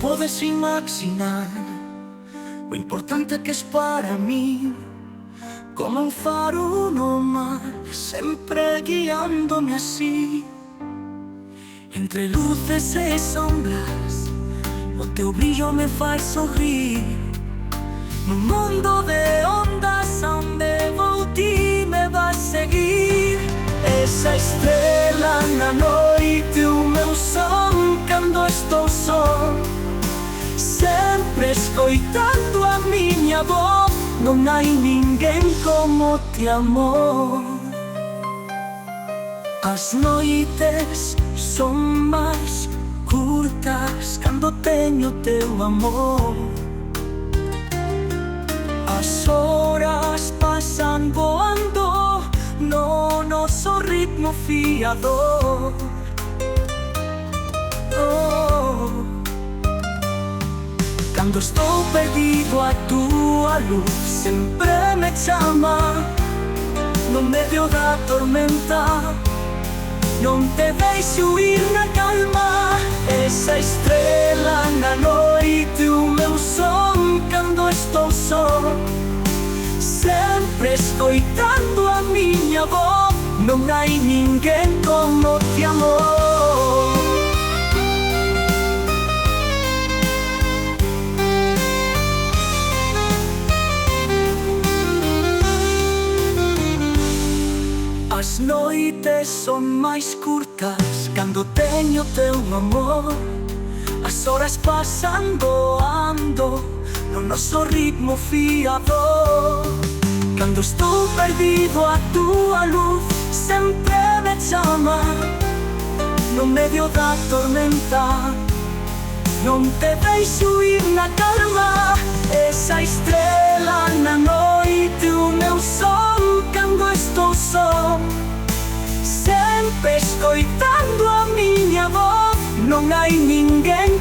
podes imaginar o importante que es para mí, como un faro no mar, sempre guiándome así. Entre luces e sombras, o teu brillo me faz sorrir. Nun mundo de ondas, onde vou ti me vas seguir. Esa estrela na noite, o meu son cando estou só, sempre escoitando a miña voz. Non hai ninguén como te amor. As noites son máis curtas cando teño teu amor. As horas pasan voando no noso ritmo fiador. Cando estou perdido, a túa luz sempre me chama. No medio da tormenta non te deixo ir na calma. Esa estrela na noite, o meu son cando estou só, sempre escoitando a miña voz. Non hai ninguén como te amor. As noites son máis curtas cando teño teu amor. As horas pasan voando no noso ritmo fiador. Cando estou perdido, a túa luz sempre me chama. No medio da tormenta non te deixo ir na calma. Esa estrela na noite, o meu son cando estou só, sempre escoitando a miña voz. Non hai ninguén